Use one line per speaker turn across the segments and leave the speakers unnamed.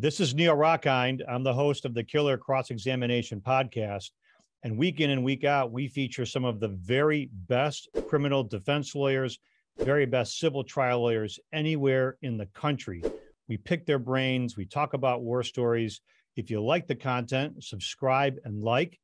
This is Neil Rockind. I'm the host of the Killer Cross-Examination podcast. And week in and week out, we feature some of the very best criminal defense lawyers, very best civil trial lawyers anywhere in the country. We pick their brains. We talk about war stories. If you like the content, subscribe and like.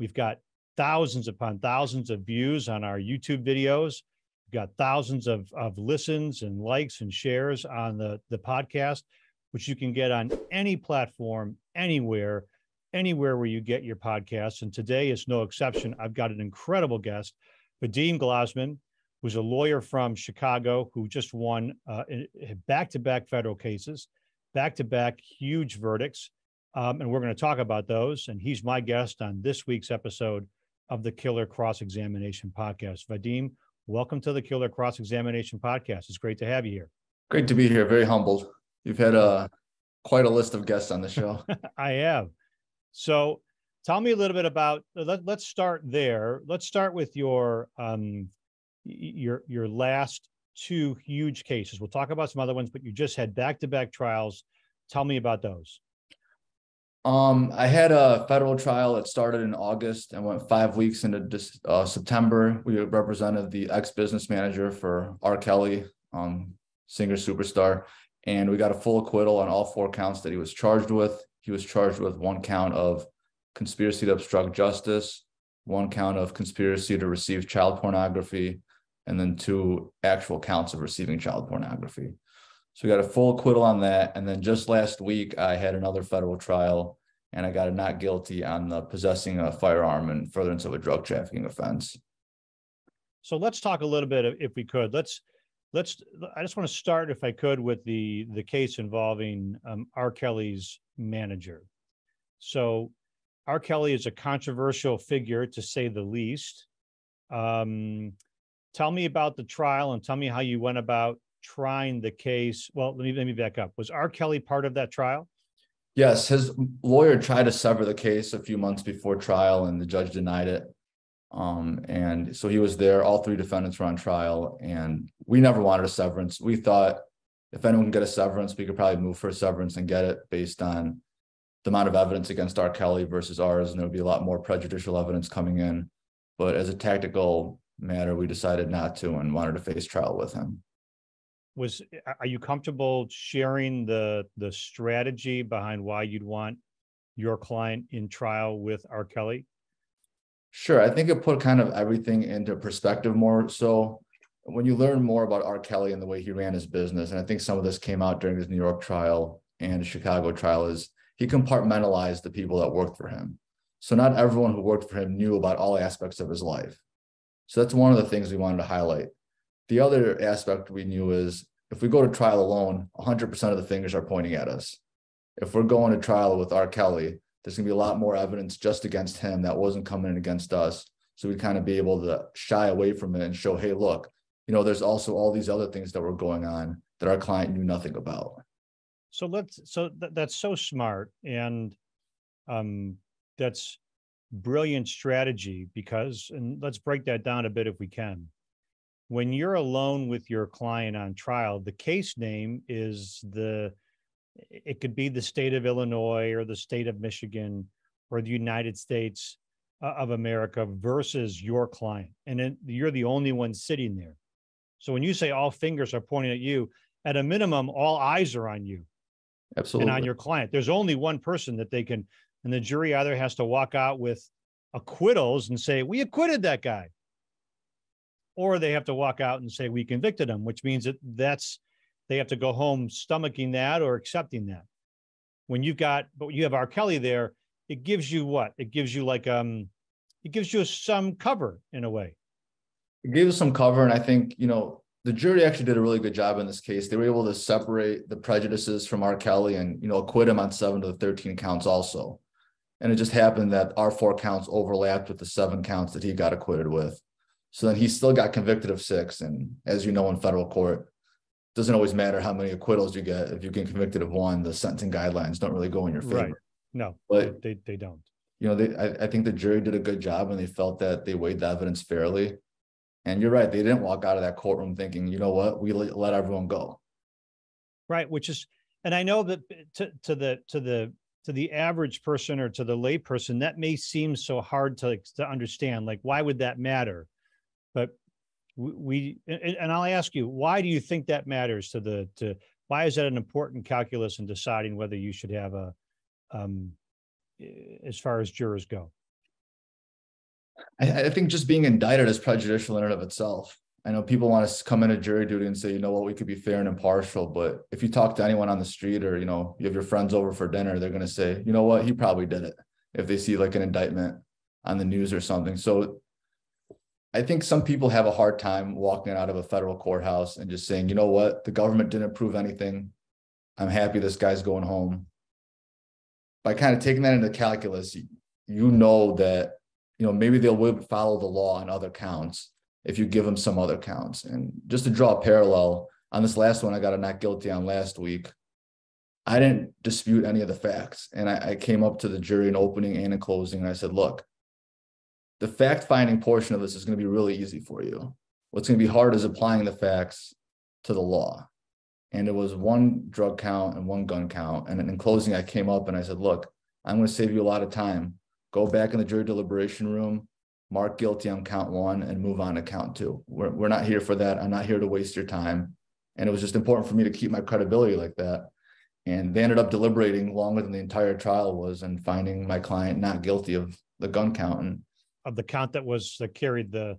We've got thousands upon thousands of views on our YouTube videos. We've got thousands of listens and likes and shares on the podcast, which you can get on any platform, anywhere where you get your podcasts. And today is no exception. I've got an incredible guest, Vadim Glozman, who's a lawyer from Chicago who just won back-to-back federal cases, back-to-back huge verdicts. And we're going to talk about those. And he's my guest on this week's episode of the Killer Cross-Examination podcast. Vadim, welcome to the Killer Cross-Examination podcast. It's great to have you here.
Great to be here. Very humbled. You've had quite a list of guests on the show.
I have. So tell me a little bit about, let's start there. Let's start with your last two huge cases. We'll talk about some other ones, but you just had back-to-back trials. Tell me about those.
I had a federal trial that started in August and went 5 weeks into September. We represented the ex-business manager for R. Kelly, singer superstar. And we got a full acquittal on all 4 counts that he was charged with. He was charged with 1 count of conspiracy to obstruct justice, 1 count of conspiracy to receive child pornography, and then 2 actual counts of receiving child pornography. So we got a full acquittal on that. And then just last week, I had another federal trial, and I got a not guilty on the possessing a firearm and furtherance of a drug trafficking offense.
So let's talk a little bit, if we could. I just want to start, if I could, with the case involving R. Kelly's manager. So R. Kelly is a controversial figure, to say the least. Tell me about the trial and tell me how you went about trying the case. Well, let me back up. Was R. Kelly part of that trial?
Yes, his lawyer tried to sever the case a few months before trial, and the judge denied it. And so he was there. All 3 defendants were on trial, and we never wanted a severance. We thought if anyone can get a severance, we could probably move for a severance and get it based on the amount of evidence against R. Kelly versus ours, and there would be a lot more prejudicial evidence coming in. But as a tactical matter, we decided not to and wanted to face trial with him.
Are you comfortable sharing the strategy behind why you'd want your client in trial with R. Kelly?
Sure. I think it put kind of everything into perspective more. So when you learn more about R. Kelly and the way he ran his business, and I think some of this came out during his New York trial and his Chicago trial, is he compartmentalized the people that worked for him. So not everyone who worked for him knew about all aspects of his life. So that's one of the things we wanted to highlight. The other aspect we knew is if we go to trial alone, 100% of the fingers are pointing at us. If we're going to trial with R. Kelly, there's going to be a lot more evidence just against him that wasn't coming in against us. So we'd kind of be able to shy away from it and show, hey, look, there's also all these other things that were going on that our client knew nothing about.
So that's so smart. And that's brilliant strategy because, and let's break that down a bit if we can. When you're alone with your client on trial, the case name is it could be the state of Illinois or the state of Michigan or the United States of America versus your client. And then you're the only one sitting there. So when you say all fingers are pointing at you, at a minimum, all eyes are on you.
Absolutely.
And on your client. There's only one person that they can, and the jury either has to walk out with acquittals and say, we acquitted that guy. Or they have to walk out and say, we convicted him, which means they have to go home stomaching that or accepting that. But you have R. Kelly there, it gives you what? It gives you it gives you some cover in a way.
It gave us some cover. And I think, the jury actually did a really good job in this case. They were able to separate the prejudices from R. Kelly and, acquit him on 7 of the 13 counts also. And it just happened that our 4 counts overlapped with the 7 counts that he got acquitted with. So then he still got convicted of 6. And as you know, in federal court, it doesn't always matter how many acquittals you get. If you get convicted of 1, the sentencing guidelines don't really go in your favor.
Right. No,
but
they don't.
I think the jury did a good job and they felt that they weighed the evidence fairly. And you're right. They didn't walk out of that courtroom thinking, you know what, we let everyone go.
Right. Which is, And I know that to the average person or to the lay person, that may seem so hard to understand. Like, why would that matter? But and I'll ask you, why do you think that matters to why is that an important calculus in deciding whether you should have a, as far as jurors go?
I think just being indicted is prejudicial in and of itself. I know people want to come into jury duty and say, you know what, we could be fair and impartial. But if you talk to anyone on the street or, you know, you have your friends over for dinner, they're going to say, you know what, he probably did it if they see like an indictment on the news or something. So I think some people have a hard time walking out of a federal courthouse and just saying, you know what, the government didn't prove anything. I'm happy this guy's going home. By kind of taking that into calculus, you know that, you know, maybe they'll follow the law on other counts if you give them some other counts. And just to draw a parallel on this last one, I got a not guilty on last week. I didn't dispute any of the facts. And I came up to the jury in opening and in closing. And I said, look, the fact finding portion of this is going to be really easy for you. What's going to be hard is applying the facts to the law. And it was one drug count and one gun count. And in closing, I came up and I said, look, I'm going to save you a lot of time. Go back in the jury deliberation room, mark guilty on count one, and move on to count two. We're not here for that. I'm not here to waste your time. And it was just important for me to keep my credibility like that. And they ended up deliberating longer than the entire trial was and finding my client not guilty of the gun count. And
of the count that carried the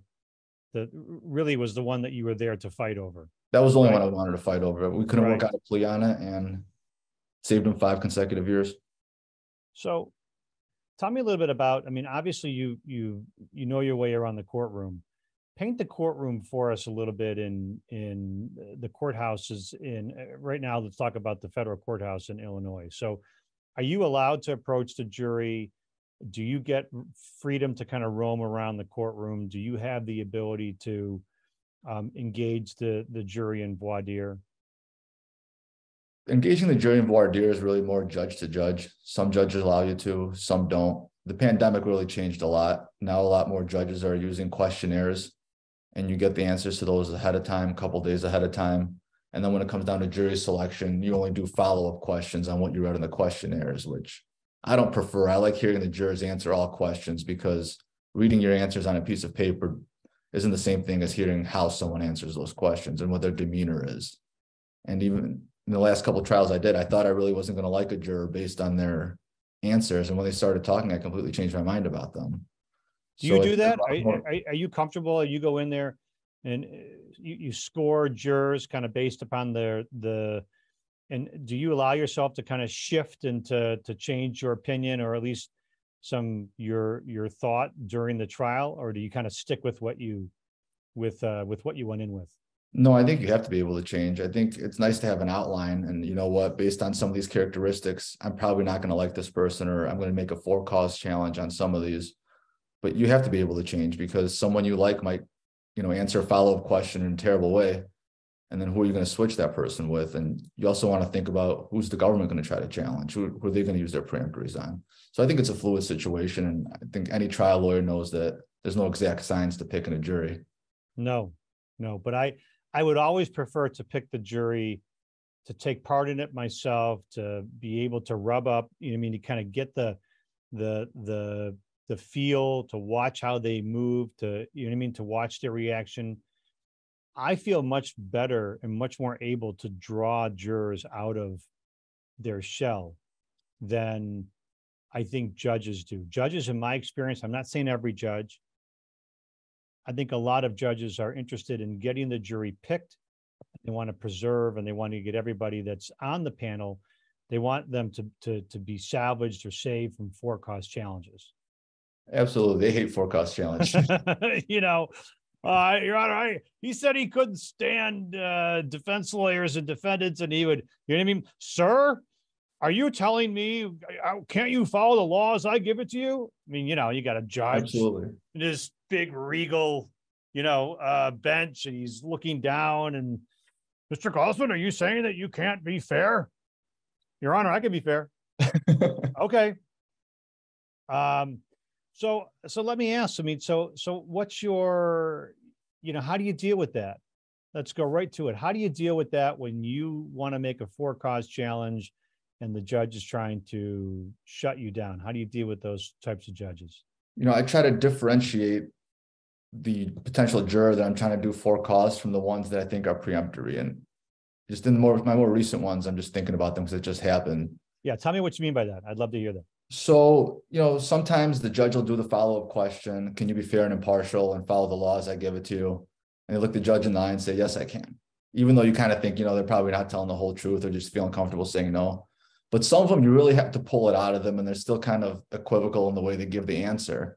really was the one that you were there to fight over.
That was the only one I wanted to fight over. We couldn't work out a plea on it and saved him 5 consecutive years.
So tell me a little bit about, I mean, obviously you know your way around the courtroom. Paint the courtroom for us a little bit in the courthouses right now. Let's talk about the federal courthouse in Illinois. So are you allowed to approach the jury? Do you get freedom to kind of roam around the courtroom? Do you have the ability to engage the jury in voir dire?
Engaging the jury in voir dire is really more judge to judge. Some judges allow you to, some don't. The pandemic really changed a lot. Now a lot more judges are using questionnaires, and you get the answers to those ahead of time, a couple of days ahead of time. And then when it comes down to jury selection, you only do follow-up questions on what you read in the questionnaires, which I don't prefer. I like hearing the jurors answer all questions, because reading your answers on a piece of paper isn't the same thing as hearing how someone answers those questions and what their demeanor is. And even in the last couple of trials I did, I thought I really wasn't going to like a juror based on their answers. And when they started talking, I completely changed my mind about them.
Do you do that? Are you comfortable? You go in there and you score jurors kind of based upon and do you allow yourself to kind of shift and to change your opinion, or at least your thought during the trial, or do you kind of stick with what you went in with?
No, I think you have to be able to change. I think it's nice to have an outline, and you know what, based on some of these characteristics, I'm probably not going to like this person, or I'm going to make a 4-cause challenge on some of these. But you have to be able to change, because someone you like might, you know, answer a follow-up question in a terrible way. And then who are you going to switch that person with? And you also want to think about, who's the government going to try to challenge? Who are they going to use their peremptories on? So I think it's a fluid situation. And I think any trial lawyer knows that there's no exact science to picking a jury.
No, but I would always prefer to pick the jury, to take part in it myself, to be able to rub up, you know what I mean, to kind of get the feel, to watch how they move, to, you know what I mean, to watch their reaction. I feel much better and much more able to draw jurors out of their shell than I think judges do. Judges, in my experience, I'm not saying every judge, I think a lot of judges are interested in getting the jury picked. They want to preserve, and they want to get everybody that's on the panel. They want them to be salvaged or saved from 4-cause challenges.
Absolutely. They hate 4-cause challenge.
You know, Your Honor, he said he couldn't stand defense lawyers and defendants, and he would, you know what I mean? Sir, are you telling me, can't you follow the laws? I give it to you. I mean, you know, you got a judge.
Absolutely.
In this big regal, you know, bench, and he's looking down, and Mr. Glozman, are you saying that you can't be fair? Your Honor, I can be fair. Okay. So let me ask, I mean, so what's your, you know, how do you deal with that? let's go right to it. How do you deal with that when you want to make a 4-cause challenge and the judge is trying to shut you down? How do you deal with those types of judges?
I try to differentiate the potential juror that I'm trying to do 4-cause from the ones that I think are preemptory. And just in my more recent ones, I'm just thinking about them because it just happened.
Yeah. Tell me what you mean by that. I'd love to hear that.
So, sometimes the judge will do the follow-up question. Can you be fair and impartial and follow the laws I give it to you? And they look the judge in the eye and say, yes, I can. Even though you kind of think, they're probably not telling the whole truth or just feeling comfortable saying no. But some of them, you really have to pull it out of them, and they're still kind of equivocal in the way they give the answer.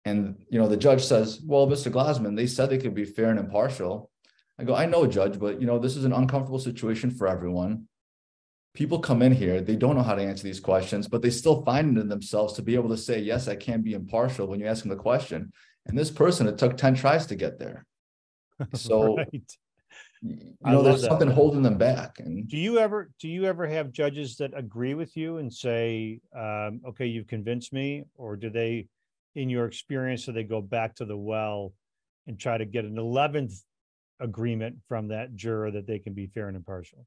And, the judge says, well, Mr. Glozman, they said they could be fair and impartial. I go, I know, Judge, but, this is an uncomfortable situation for everyone. People come in here, they don't know how to answer these questions, but they still find it in themselves to be able to say, yes, I can be impartial when you ask them the question. And this person, it took 10 tries to get there. So,
right.
there's something holding them back. And
do you ever have judges that agree with you and say, okay, you've convinced me? Or do they, in your experience, do they go back to the well and try to get an 11th agreement from that juror that they can be fair and impartial?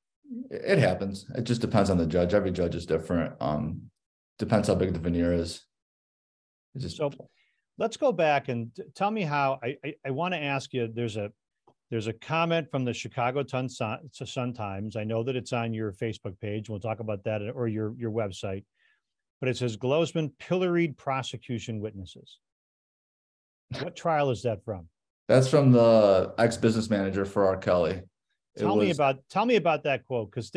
It happens. It just depends on the judge. Every judge is different. Depends how big the veneer is.
So let's go back and tell me how. I want to ask you, there's a comment from the Chicago Sun-Times. I know that it's on your Facebook page. We'll talk about that, or your website. But it says Glozman pilloried prosecution witnesses. What trial is that from?
That's from the ex-business manager for R. Kelly.
Tell me about that quote, because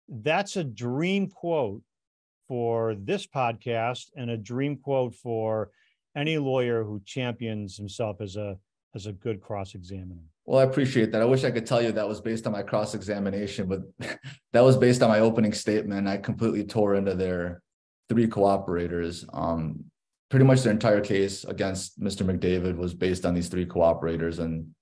that's a dream quote for this podcast and a dream quote for any lawyer who champions himself as a good cross-examiner.
Well, I appreciate that. I wish I could tell you that was based on my cross-examination, but that was based on my opening statement. I completely tore into their 3 cooperators. Pretty much their entire case against Mr. McDavid was based on these 3 cooperators. And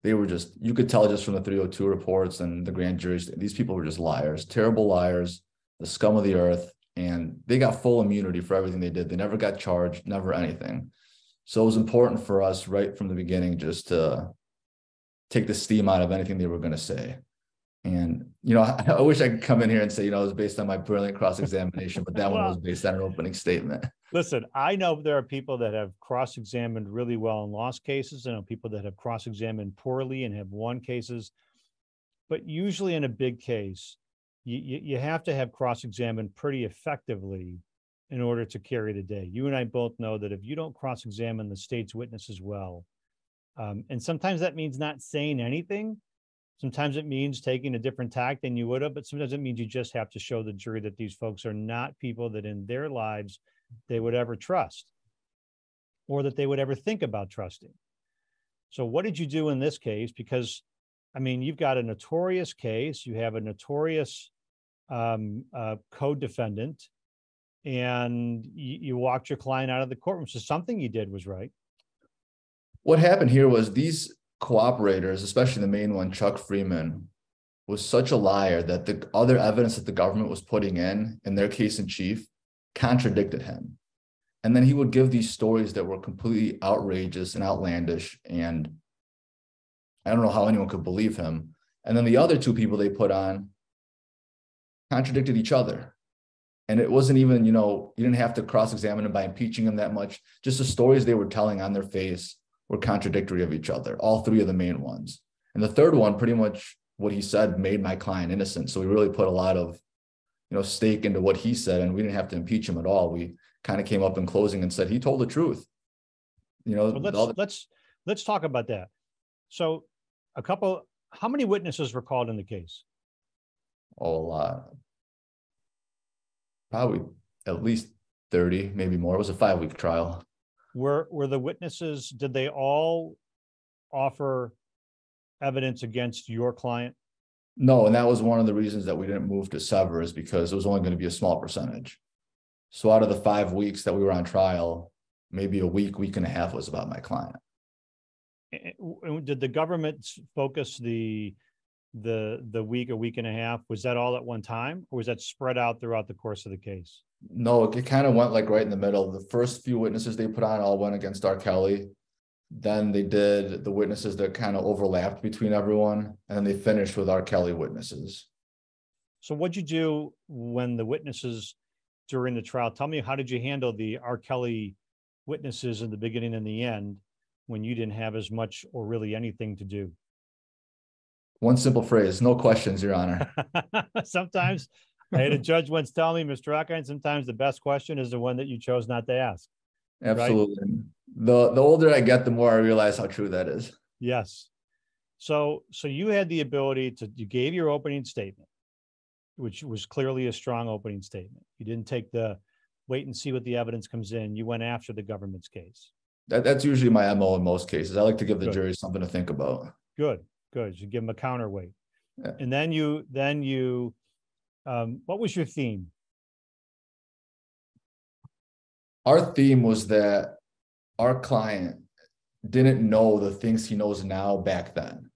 they were you could tell just from the 302 reports and the grand juries, these people were just liars, terrible liars, the scum of the earth. And they got full immunity for everything they did. They never got charged, never anything. So it was important for us right from the beginning just to take the steam out of anything they were going to say. And, I wish I could come in here and say, it was based on my brilliant cross-examination, but that one was based on an opening statement.
Listen, I know there are people that have cross-examined really well and lost cases. I know people that have cross-examined poorly and have won cases. But usually in a big case, you have to have cross-examined pretty effectively in order to carry the day. You and I both know that if you don't cross-examine the state's witnesses well, and sometimes that means not saying anything. Sometimes it means taking a different tack than you would have, but sometimes it means you just have to show the jury that these folks are not people that in their lives they would ever trust or that they would ever think about trusting. So what did you do in this case? Because, you've got a notorious case, you have a notorious co-defendant, and you walked your client out of the courtroom. So something you did was right.
What happened here was these cooperators, especially the main one, Chuck Freeman, was such a liar that the other evidence that the government was putting in their case in chief contradicted him. And then he would give these stories that were completely outrageous and outlandish. And I don't know how anyone could believe him. And then the other 2 people they put on contradicted each other. And it wasn't even, you didn't have to cross-examine them by impeaching them that much. Just the stories they were telling on their face were contradictory of each other, all 3 of the main ones. And the third one, pretty much what he said made my client innocent. So we really put a lot of, stake into what he said, and we didn't have to impeach him at all. We kind of came up in closing and said, he told the truth.
So let's talk about that. So how many witnesses were called in the case?
Oh, a lot. Probably at least 30, maybe more. It was a 5-week trial.
Were the witnesses, did they all offer evidence against your client?
No, and that was one of the reasons that we didn't move to sever, is because it was only going to be a small percentage. So out of the 5 weeks that we were on trial, maybe a week and a half was about my client.
Did the government focus the week, a week and a half? Was that all at one time, or was that spread out throughout the course of the case?
No, it kind of went like right in the middle. The first few witnesses they put on all went against R. Kelly. Then they did the witnesses that kind of overlapped between everyone. And then they finished with R. Kelly witnesses.
So what'd you do when the witnesses during the trial? Tell me, how did you handle the R. Kelly witnesses in the beginning and the end when you didn't have as much or really anything to do?
One simple phrase, no questions, Your Honor.
Sometimes I had a judge once tell me, Mr. Rockind, sometimes the best question is the one that you chose not to ask.
Absolutely. Right? The older I get, the more I realize how true that is.
Yes. So you had the ability you gave your opening statement, which was clearly a strong opening statement. You didn't take the wait and see what the evidence comes in. You went after the government's case.
That's usually my MO in most cases. I like to give the
Good.
jury something to think about.
Good. You give them a counterweight.
Yeah.
And then you what was your theme?
Our theme was that our client didn't know the things he knows now back then.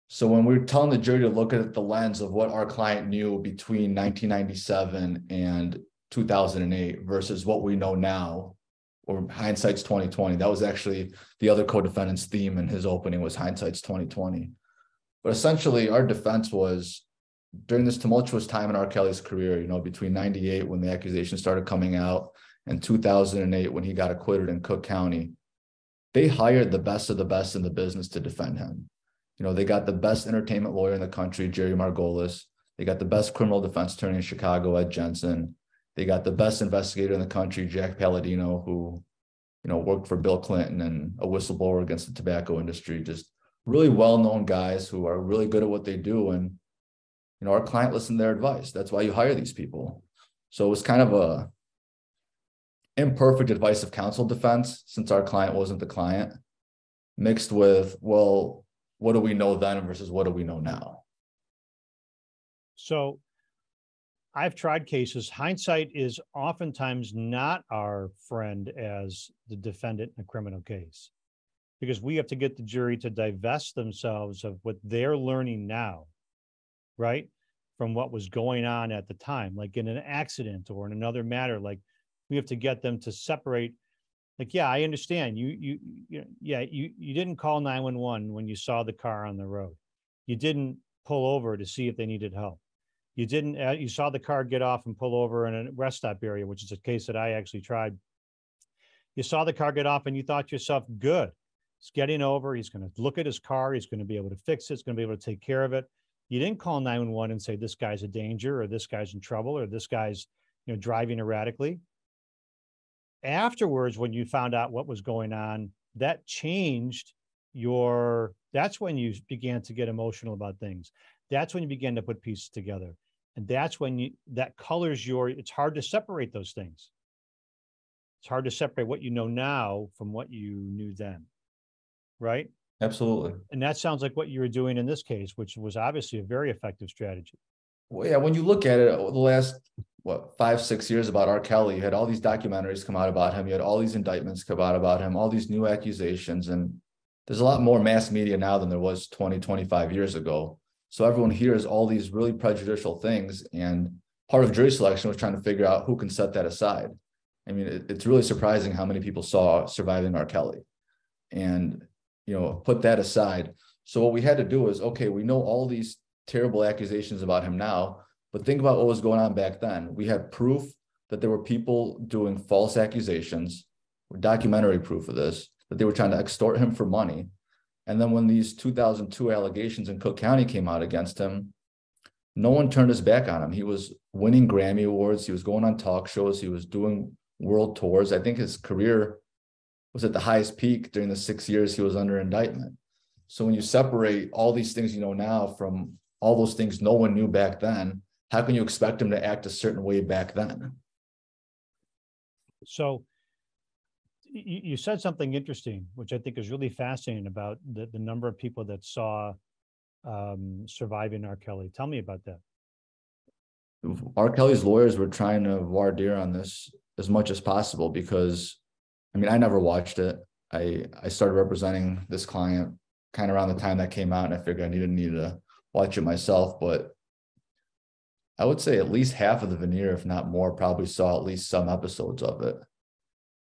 So when we were telling the jury to look at the lens of what our client knew between 1997 and 2008 versus what we know now, or hindsight's 2020, that was actually the other co-defendant's theme in his opening, was hindsight's 2020. But essentially our defense was, during this tumultuous time in R. Kelly's career, between 98 when the accusations started coming out and 2008 when he got acquitted in Cook County, they hired the best of the best in the business to defend him. They got the best entertainment lawyer in the country, Jerry Margolis. They got the best criminal defense attorney in Chicago, Ed Jensen. They got the best investigator in the country, Jack Palladino, who, worked for Bill Clinton and a whistleblower against the tobacco industry. Just really well-known guys who are really good at what they do. And, our client listened to their advice. That's why you hire these people. So it was kind of a imperfect advice of counsel defense, since our client wasn't the client, mixed with, well, what do we know then versus what do we know now?
So I've tried cases. Hindsight is oftentimes not our friend as the defendant in a criminal case, because we have to get the jury to divest themselves of what they're learning now, right, from what was going on at the time, like in an accident or in another matter. Like, we have to get them to separate. Like, yeah, I understand you didn't call 911 when you saw the car on the road. You didn't pull over to see if they needed help. You didn't, you saw the car get off and pull over in a rest stop area, which is a case that I actually tried. You saw the car get off and you thought to yourself, good, he's getting over. He's going to look at his car. He's going to be able to fix it. He's going to be able to take care of it. You didn't call 911 and say, this guy's a danger, or this guy's in trouble, or this guy's, driving erratically. Afterwards, when you found out what was going on, that changed that's when you began to get emotional about things. That's when you began to put pieces together. And that's when that colors it's hard to separate those things. It's hard to separate what you know now from what you knew then. Right?
Absolutely.
And that sounds like what you were doing in this case, which was obviously a very effective strategy.
Well, yeah, when you look at it, the last 5-6 years about R. Kelly, you had all these documentaries come out about him. You had all these indictments come out about him, all these new accusations. And there's a lot more mass media now than there was 20-25 years ago. So everyone hears all these really prejudicial things. And part of jury selection was trying to figure out who can set that aside. I mean, it's really surprising how many people saw Surviving R. Kelly and, put that aside. So what we had to do was, okay, we know all these terrible accusations about him now, but think about what was going on back then. We had proof that there were people doing false accusations, documentary proof of this, that they were trying to extort him for money. And then when these 2002 allegations in Cook County came out against him, no one turned his back on him. He was winning Grammy Awards. He was going on talk shows. He was doing world tours. I think his career was at the highest peak during the 6 years he was under indictment. So when you separate all these things you know now from all those things no one knew back then, how can you expect him to act a certain way back then?
So you said something interesting, which I think is really fascinating, about the number of people that saw Surviving R. Kelly. Tell me about that.
R. Kelly's lawyers were trying to voir dire on this as much as possible because, I never watched it. I started representing this client kind of around the time that came out, and I figured I needed to watch it myself. But I would say at least half of the veneer, if not more, probably saw at least some episodes of it.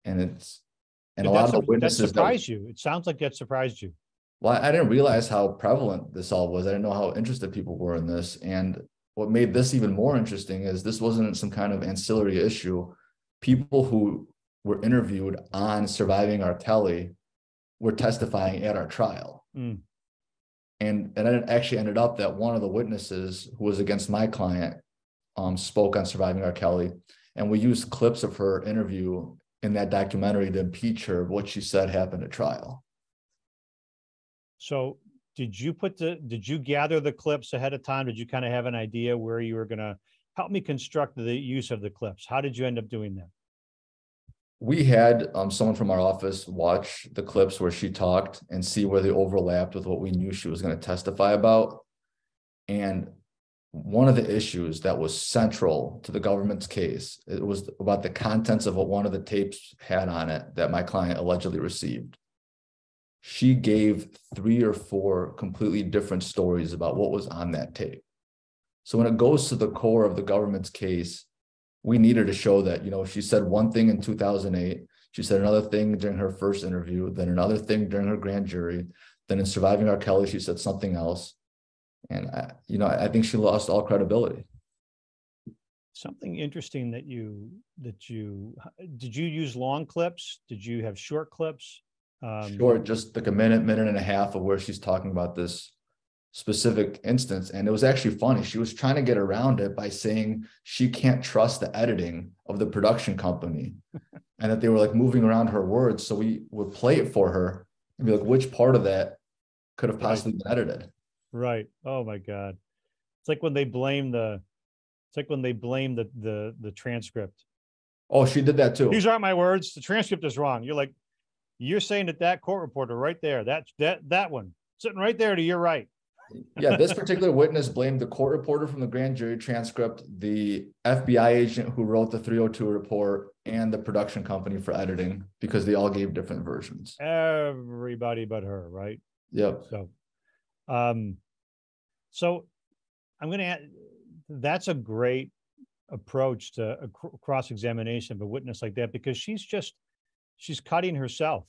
And And a lot of the
That
witnesses
surprised you. It sounds like that surprised you.
well, I didn't realize how prevalent this all was. I didn't know how interested people were in this. And what made this even more interesting is this wasn't some kind of ancillary issue. People who were interviewed on surviving R. Kelly were testifying at our trial.
Mm.
And it actually ended up that one of the witnesses who was against my client spoke on surviving R. Kelly. And we used clips of her interview in that documentary to impeach her of what she said happened at trial.
So did you gather the clips ahead of time? Did you kind of have an idea where you were going to help me construct the use of the clips? How did you end up doing that?
We had someone from our office watch the clips where she talked and see where they overlapped with what we knew she was going to testify about. And one of the issues that was central to the government's case, it was about the contents of what one of the tapes had on it that my client allegedly received. She gave 3 or 4 completely different stories about what was on that tape. So when it goes to the core of the government's case, we needed to show that, she said one thing in 2008, she said another thing during her first interview, then another thing during her grand jury, then in surviving R. Kelly, she said something else. And, I think she lost all credibility.
Something interesting did you use long clips? Did you have short clips?
Short, just like a minute and a half of where she's talking about this specific instance. And it was actually funny. She was trying to get around it by saying she can't trust the editing of the production company and that they were like moving around her words. So we would play it for her and be like, which part of that could have possibly been edited?
Right. Oh my God. It's like when they blame the transcript.
Oh, she did that too.
These aren't my words. The transcript is wrong. You're saying that court reporter right there, that one sitting right there to your right.
Yeah, this particular witness blamed the court reporter from the grand jury transcript, the FBI agent who wrote the 302 report, and the production company for editing because they all gave different versions.
Everybody but her, right?
Yep.
So I'm going to add, that's a great approach to a cross-examination of a witness like that, because she's cutting herself.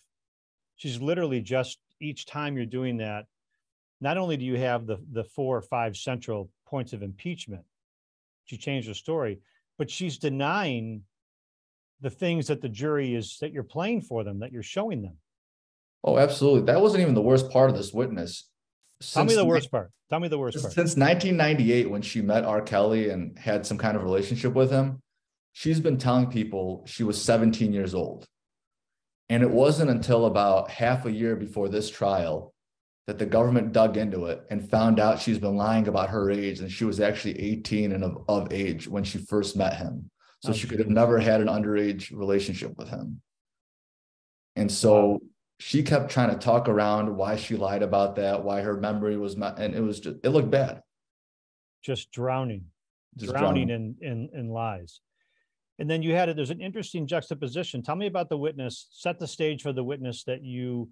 She's literally just, each time you're doing that, not only do you have the 4 or 5 central points of impeachment, she changed her story, but she's denying the things that the jury that you're playing for them, that you're showing them.
Oh, absolutely. That wasn't even the worst part of this witness.
Tell me the worst part.
Since 1998, when she met R. Kelly and had some kind of relationship with him, she's been telling people she was 17 years old. And it wasn't until about half a year before this trial that the government dug into it and found out she's been lying about her age, and she was actually 18 and of age when she first met him. So she could have never had an underage relationship with him. And so she kept trying to talk around why she lied about that, why her memory was, and it looked bad.
Just drowning in lies. And then there's an interesting juxtaposition. Tell me about the witness, set the stage for the witness that you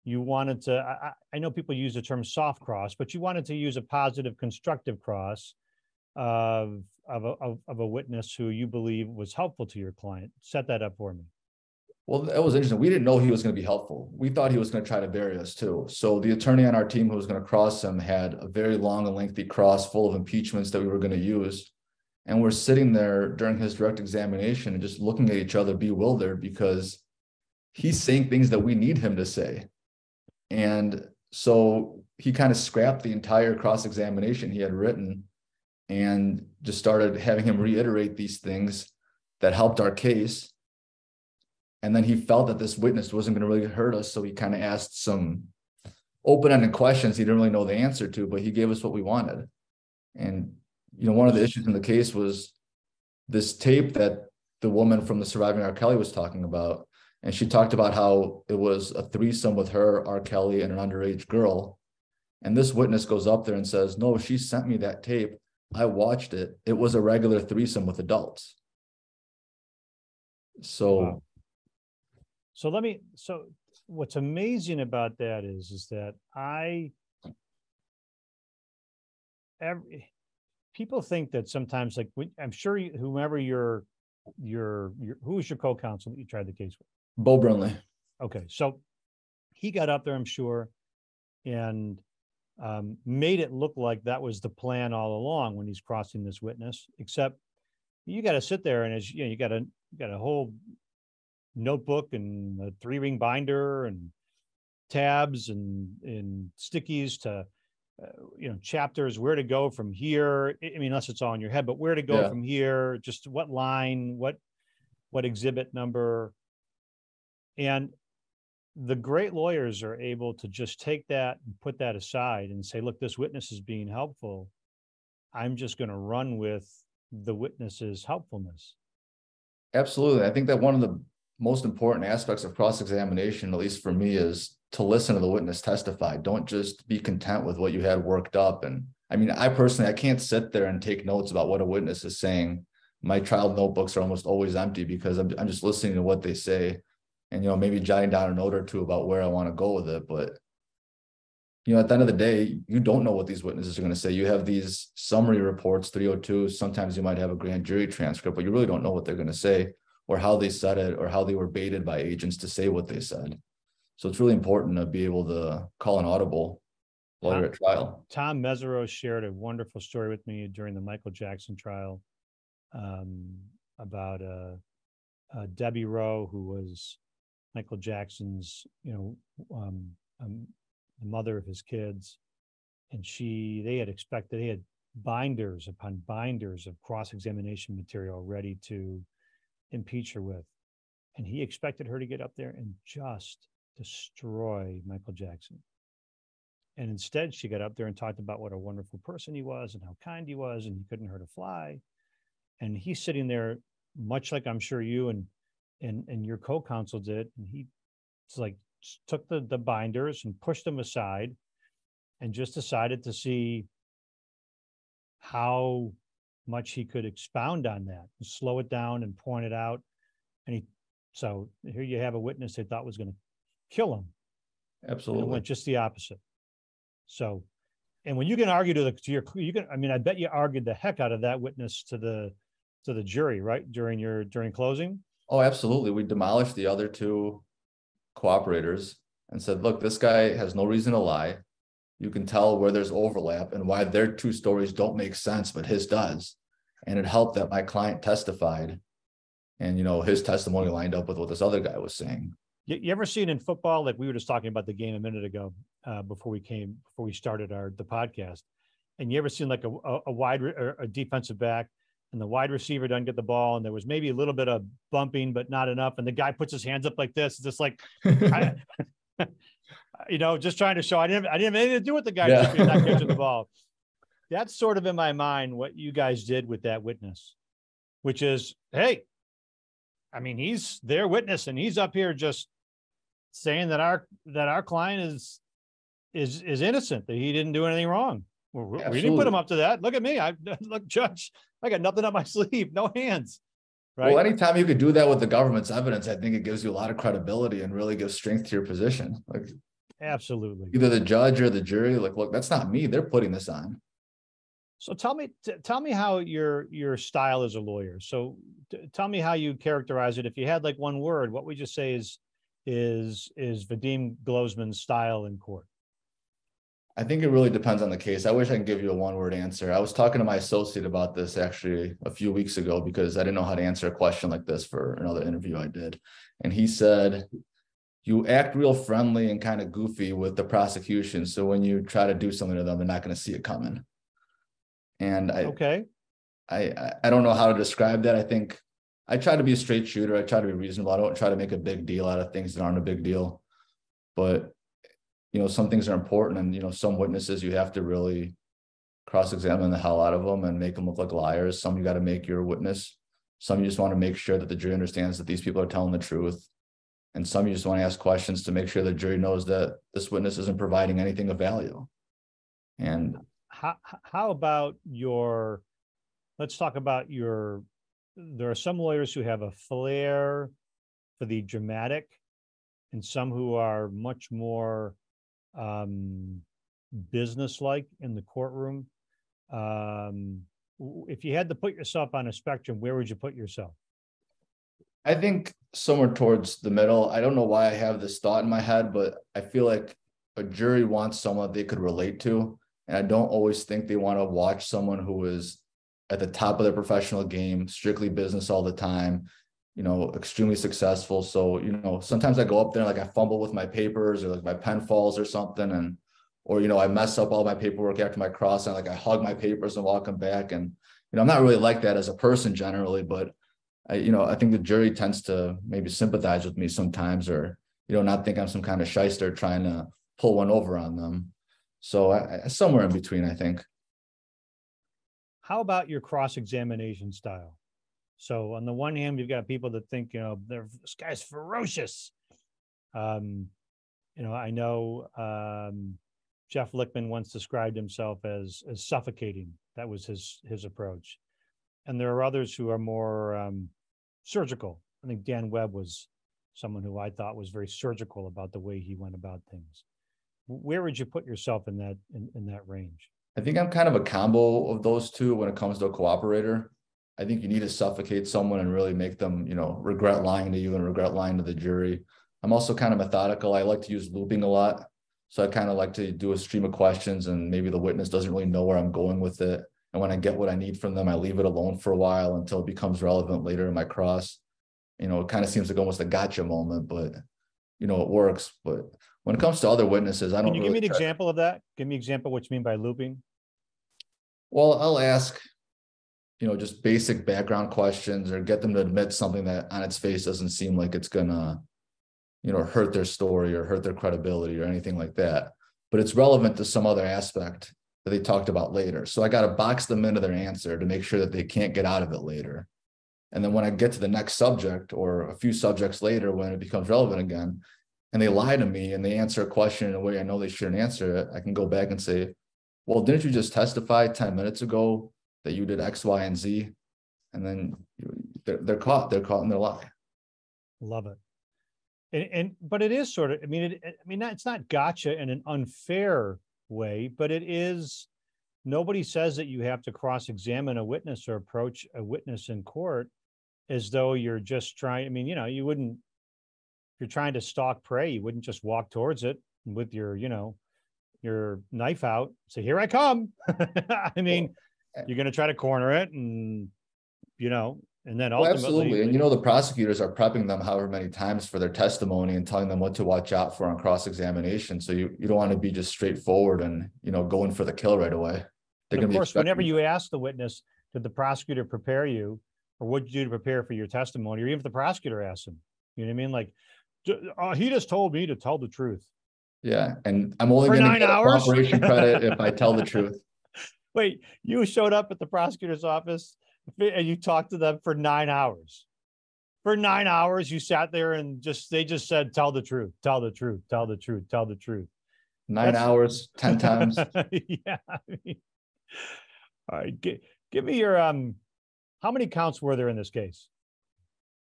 wanted to, I know people use the term soft cross, but you wanted to use a positive, constructive cross of a witness who you believe was helpful to your client. Set that up for me.
Well, that was interesting. We didn't know he was going to be helpful. We thought he was going to try to bury us too. So the attorney on our team who was going to cross him had a very long and lengthy cross full of impeachments that we were going to use. And we're sitting there during his direct examination and just looking at each other bewildered because he's saying things that we need him to say. And so he kind of scrapped the entire cross-examination he had written and just started having him reiterate these things that helped our case. And then he felt that this witness wasn't going to really hurt us. So he kind of asked some open-ended questions he didn't really know the answer to, but he gave us what we wanted. And, one of the issues in the case was this tape that the woman from the surviving R. Kelly was talking about. And she talked about how it was a threesome with her, R. Kelly, and an underage girl. And this witness goes up there and says, no, she sent me that tape. I watched it. It was a regular threesome with adults. So,
wow. So what's amazing about that is that people think that sometimes, like, I'm sure whomever who was your co-counsel that you tried the case with?
Bo Brindley.
Okay. So he got up there, I'm sure, and made it look like that was the plan all along when he's crossing this witness, except you got to sit there and as you got a whole notebook and a 3-ring binder and tabs and stickies to chapters, where to go from here. I mean, unless it's all in your head, but where to go from here, just what line, what exhibit number. And the great lawyers are able to just take that and put that aside and say, look, this witness is being helpful. I'm just going to run with the witness's helpfulness.
Absolutely. I think that one of the most important aspects of cross-examination, at least for me, is to listen to the witness testify. Don't just be content with what you had worked up. And I mean, I personally can't sit there and take notes about what a witness is saying. My trial notebooks are almost always empty because I'm just listening to what they say and, maybe jotting down a note or two about where I want to go with it. But, at the end of the day, you don't know what these witnesses are going to say. You have these summary reports, 302. Sometimes you might have a grand jury transcript, but you really don't know what they're going to say or how they said it or how they were baited by agents to say what they said. So it's really important to be able to call an audible while you're at trial.
Tom Mesereau shared a wonderful story with me during the Michael Jackson trial about Debbie Rowe, who was Michael Jackson's, the mother of his kids. And they had binders upon binders of cross-examination material ready to impeach her with. And he expected her to get up there and just destroy Michael Jackson. And instead, she got up there and talked about what a wonderful person he was and how kind he was, and he couldn't hurt a fly. And he's sitting there, much like I'm sure you and your co-counsel did. And he took the binders and pushed them aside and just decided to see how much he could expound on that and slow it down and point it out. And so here you have a witness they thought was going to kill him.
Absolutely.
And it went just the opposite. So, and when you can argue I bet you argued the heck out of that witness to the jury, right? During closing.
Oh, absolutely. We demolished the other two cooperators and said, look, this guy has no reason to lie. You can tell where there's overlap and why their two stories don't make sense, but his does. And it helped that my client testified and, his testimony lined up with what this other guy was saying.
You ever seen in football, like we were just talking about the game a minute ago, before we started the podcast, and you ever seen like a defensive back and the wide receiver doesn't get the ball and there was maybe a little bit of bumping, but not enough. And the guy puts his hands up like this. It's just like, just trying to show I didn't have anything to do with the guy not catching the ball. That's sort of in my mind what you guys did with that witness, which is, hey, I mean, he's their witness and he's up here just saying that our client is innocent, that he didn't do anything wrong. We didn't put him up to that. Look at me. Look, Judge, I got nothing up my sleeve, no hands. Right.
Well, anytime you could do that with the government's evidence, I think it gives you a lot of credibility and really gives strength to your position. Like,
absolutely.
Either the judge or the jury, like, look, that's not me. They're putting this on.
So tell me how your style as a lawyer. So tell me how you characterize it. If you had like one word, what would you say is Vadim Glozman's style in court?
I think it really depends on the case. I wish I could give you a one-word answer. I was talking to my associate about this actually a few weeks ago because I didn't know how to answer a question like this for another interview I did. And he said, you act real friendly and kind of goofy with the prosecution. So when you try to do something to them, they're not going to see it coming. And I don't know how to describe that. I think I try to be a straight shooter. I try to be reasonable. I don't try to make a big deal out of things that aren't a big deal. But some things are important, and some witnesses you have to really cross-examine the hell out of them and make them look like liars. Some you got to make your witness. Some you just want to make sure that the jury understands that these people are telling the truth. And some you just want to ask questions to make sure the jury knows that this witness isn't providing anything of value. And
how about let's talk about there are some lawyers who have a flair for the dramatic and some who are much more business-like in the courtroom. If you had to put yourself on a spectrum, where would you put yourself?
I think somewhere towards the middle. I don't know why I have this thought in my head, but I feel like a jury wants someone they could relate to. And I don't always think they want to watch someone who is at the top of their professional game, strictly business all the time, extremely successful. So, sometimes I go up there, like I fumble with my papers or like my pen falls or something. Or I mess up all my paperwork after my cross and like I hug my papers and walk them back. And, I'm not really like that as a person generally, but I think the jury tends to maybe sympathize with me sometimes, or, not think I'm some kind of shyster trying to pull one over on them. So somewhere in between, I think.
How about your cross-examination style? So on the one hand, you've got people that think, this guy's ferocious. I know Jeff Lichtman once described himself as suffocating. That was his approach. And there are others who are more surgical. I think Dan Webb was someone who I thought was very surgical about the way he went about things. Where would you put yourself in that range?
I think I'm kind of a combo of those two when it comes to a cooperator. I think you need to suffocate someone and really make them, regret lying to you and regret lying to the jury. I'm also kind of methodical. I like to use looping a lot. So I kind of like to do a stream of questions and maybe the witness doesn't really know where I'm going with it. And when I get what I need from them, I leave it alone for a while until it becomes relevant later in my cross. It kind of seems like almost a gotcha moment, but, it works. But when it comes to other witnesses, I don't
Can you
really
give me an example of that? Give me an example of what you mean by looping.
Well, I'll ask, just basic background questions or get them to admit something that on its face doesn't seem like it's gonna, hurt their story or hurt their credibility or anything like that. But it's relevant to some other aspect that they talked about later. So I got to box them into their answer to make sure that they can't get out of it later. And then when I get to the next subject or a few subjects later, when it becomes relevant again, and they lie to me and they answer a question in a way I know they shouldn't answer it, I can go back and say, well, didn't you just testify 10 minutes ago that you did X, Y, and Z? And then they're caught in their lie.
Love it. But it is sort of, it's not gotcha in an unfair way, but it is, nobody says that you have to cross-examine a witness or approach a witness in court as though you're just trying, you wouldn't, if you're trying to stalk prey, you wouldn't just walk towards it with your knife out, say, here I come. You're going to try to corner it and then ultimately.
Absolutely. And the prosecutors are prepping them however many times for their testimony and telling them what to watch out for on cross-examination. So you don't want to be just straightforward and, going for the kill right away.
Of course, whenever you ask the witness, did the prosecutor prepare you, or what did you do to prepare for your testimony? Or even if the prosecutor asks him, you know what I mean? Like, he just told me to tell the truth.
Yeah. And I'm only going to get cooperation credit if I tell the truth.
Wait, you showed up at the prosecutor's office and you talked to them for 9 hours. For 9 hours, you sat there and they just said, tell the truth, tell the truth, tell the truth, tell the truth.
9 hours, 10 times.
Yeah. All right. Give me your, how many counts were there in this case?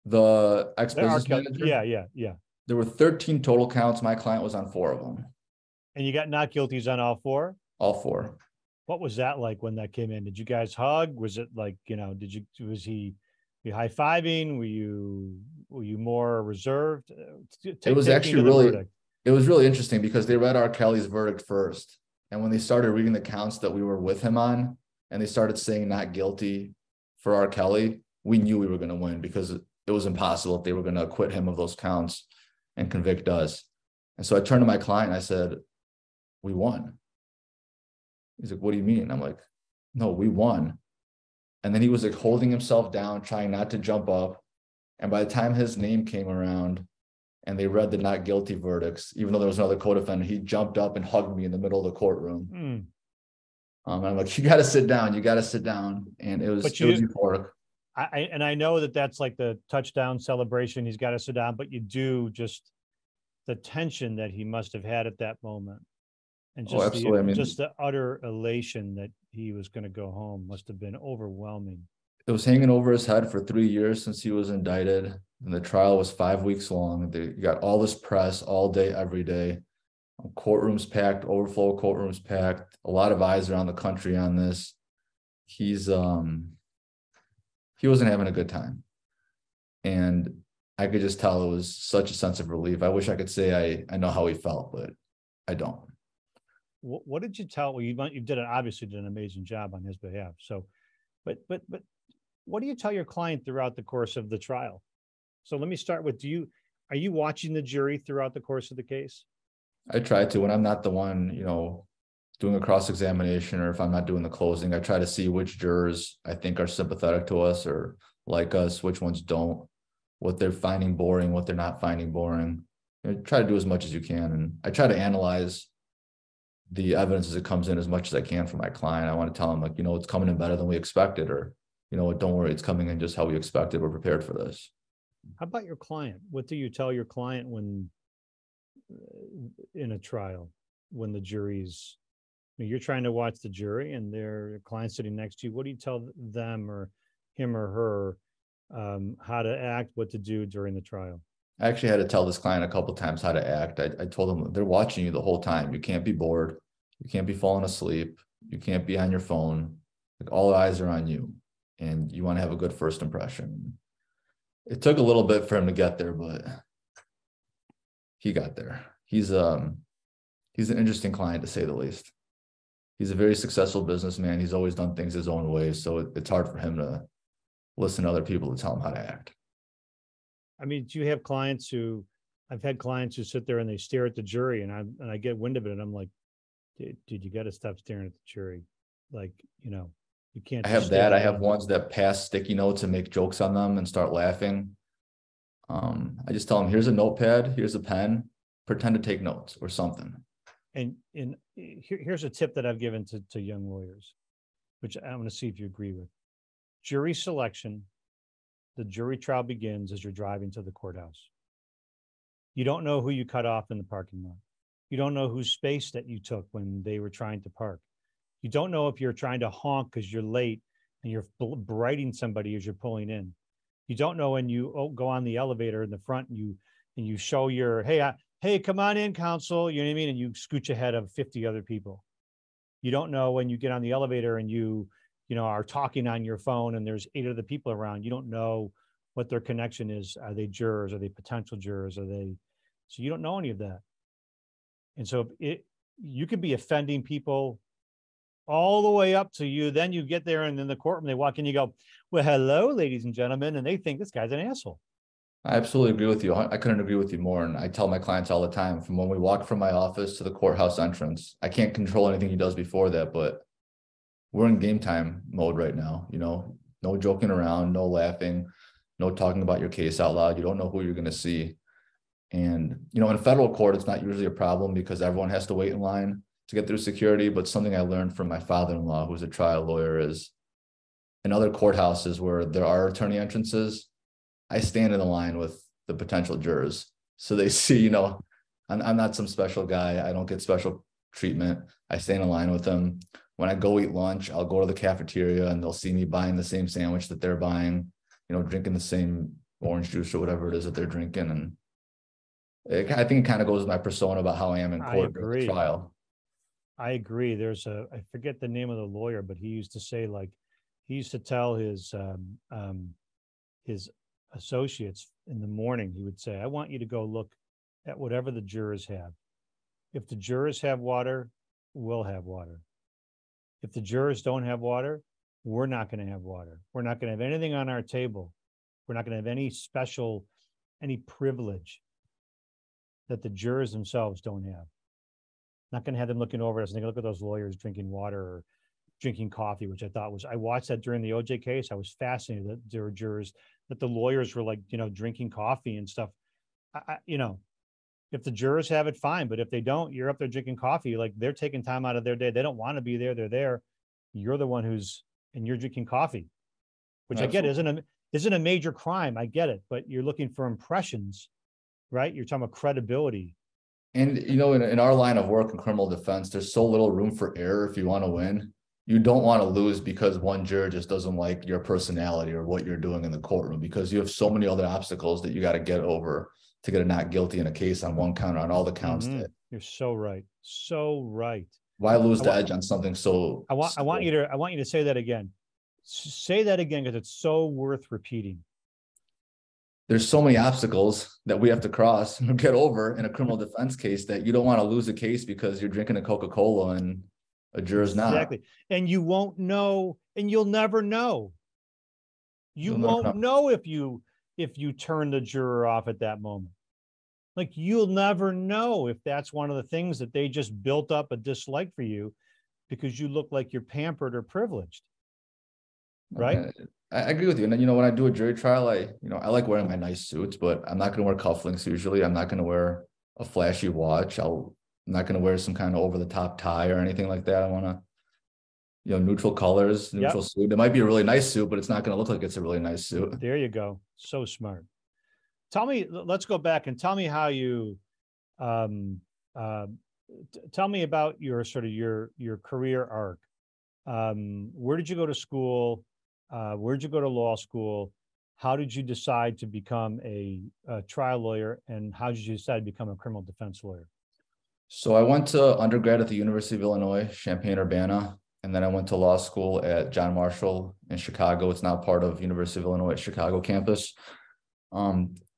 The ex-business manager?
Yeah.
There were 13 total counts. My client was on 4 of them.
And you got not guilties on all 4?
All 4.
What was that like when that came in? Did you guys hug? Was it like, was he high-fiving? Were you more reserved?
It was really interesting because they read R. Kelly's verdict first. And when they started reading the counts that we were with him on, and they started saying not guilty for R. Kelly, we knew we were going to win because it was impossible if they were going to acquit him of those counts and convict us. And so I turned to my client and I said, we won. He's like, what do you mean? I'm like, no, we won. And then he was like holding himself down, trying not to jump up. And by the time his name came around and they read the not guilty verdicts, even though there was another co-defendant, he jumped up and hugged me in the middle of the courtroom. And I'm like, you got to sit down. You got to sit down. And it was euphoric.
I know that that's like the touchdown celebration. He's got to sit down, but you do just the tension that he must have had at that moment. And just, just the utter elation that he was going to go home must have been overwhelming.
It was hanging over his head for 3 years since he was indicted. And the trial was 5 weeks long. They got all this press all day, every day. Courtrooms packed, overflow courtrooms packed. A lot of eyes around the country on this. He wasn't having a good time. And I could just tell it was such a sense of relief. I wish I could say I know how he felt, but I don't.
What did you tell? Well, you obviously did an amazing job on his behalf. So, but what do you tell your client throughout the course of the trial? So let me start with, are you watching the jury throughout the course of the case?
I try to, when I'm not the one, doing a cross-examination, or if I'm not doing the closing, I try to see which jurors I think are sympathetic to us or like us, which ones don't, what they're finding boring, what they're not finding boring. Try to do as much as you can. And I try to analyze the evidence as it comes in as much as I can for my client. I want to tell them, like, it's coming in better than we expected, or, don't worry, it's coming in just how we expected. We're prepared for this.
How about your client? What do you tell your client when in a trial, when the jury's, you're trying to watch the jury and their client sitting next to you? What do you tell them or him or her how to act, what to do during the trial?
I actually had to tell this client a couple of times how to act. I told them they're watching you the whole time. You can't be bored. You can't be falling asleep. You can't be on your phone. Like, all eyes are on you, and you want to have a good first impression. It took a little bit for him to get there, but he got there. He's an interesting client, to say the least. He's a very successful businessman. He's always done things his own way, so it's hard for him to listen to other people to tell him how to act.
I mean, do you have clients I've had clients who sit there and they stare at the jury, and I get wind of it, and I'm like, dude, you got to stop staring at the jury. Like, you can't.
I have that. I have ones that pass sticky notes and make jokes on them and start laughing. I just tell them, here's a notepad, here's a pen, pretend to take notes or something.
And here's a tip that I've given to young lawyers, which I'm going to see if you agree with. Jury selection, the jury trial begins as you're driving to the courthouse. You don't know who you cut off in the parking lot. You don't know whose space that you took when they were trying to park. You don't know if you're trying to honk because you're late and you're berating somebody as you're pulling in. You don't know when you go on the elevator in the front and you show your, hey, come on in, counsel. You know what I mean? And you scooch ahead of 50 other people. You don't know when you get on the elevator and you are talking on your phone and there's 8 other people around. You don't know what their connection is. Are they jurors? Are they potential jurors? So you don't know any of that. And so you could be offending people all the way up to you. Then you get there and in the courtroom, they walk in, you go, well, hello, ladies and gentlemen. And they think this guy's an asshole.
I absolutely agree with you. I couldn't agree with you more. And I tell my clients all the time, from when we walk from my office to the courthouse entrance, I can't control anything he does before that, but we're in game time mode right now. No joking around, no laughing, no talking about your case out loud. You don't know who you're going to see. And, in federal court, it's not usually a problem because everyone has to wait in line to get through security. But something I learned from my father-in-law, who's a trial lawyer, is in other courthouses where there are attorney entrances, I stand in the line with the potential jurors. So they see, I'm not some special guy. I don't get special treatment. I stand in line with them. When I go eat lunch, I'll go to the cafeteria and they'll see me buying the same sandwich that they're buying, drinking the same orange juice or whatever it is that they're drinking. And I think it kind of goes with my persona about how I am in court during the trial.
I agree. I forget the name of the lawyer, but he used to say, like, he used to tell his associates in the morning, he would say, I want you to go look at whatever the jurors have. If the jurors have water, we'll have water. If the jurors don't have water, we're not going to have water. We're not going to have anything on our table. We're not going to have any privilege that the jurors themselves don't have. Not going to have them looking over us and they look at those lawyers drinking water or drinking coffee, which I watched that during the OJ case. I was fascinated that there were jurors, that the lawyers were like, drinking coffee and stuff. If the jurors have it, fine. But if they don't, you're up there drinking coffee. Like, they're taking time out of their day. They don't want to be there. They're there. You're the one and you're drinking coffie, which Absolutely. I get isn't a major crime. I get it. But you're looking for impressions, right? You're talking about credibility.
And, in our line of work in criminal defense, there's so little room for error if you want to win. You don't want to lose because one juror just doesn't like your personality or what you're doing in the courtroom, because you have so many other obstacles that you got to get over to get a not guilty in a case on one count or on all the counts. Mm-hmm.
You're so right. So right.
Why lose the edge on something so?
I want you to say that again. Say that again, because it's so worth repeating.
there's so many obstacles that we have to cross and get over in a criminal defense case that you don't want to lose a case because you're drinking a Coca-Cola and a juror's not.
Exactly. And you won't know, and you'll never know. You
You'll never
won't know if you turn the juror off at that moment. Like, you'll never know if that's one of the things that they just built up a dislike for you because you look like you're pampered or privileged. Right?
Okay. I agree with you. And then, when I do a jury trial, I like wearing my nice suits, but I'm not going to wear cufflinks usually. I'm not going to wear a flashy watch. I'm not going to wear some kind of over the top tie or anything like that. I want to, neutral colors, neutral suit. It might be a really nice suit, but it's not going to look like it's a really nice suit.
There you go. So smart. Let's go back and tell me how you, tell me about your sort of your career arc. Where did you go to school? Where did you go to law school? How did you decide to become a trial lawyer? And how did you decide to become a criminal defense lawyer?
So I went to undergrad at the University of Illinois, Champaign-Urbana, and then I went to law school at John Marshall in Chicago. It's now part of University of Illinois at Chicago campus.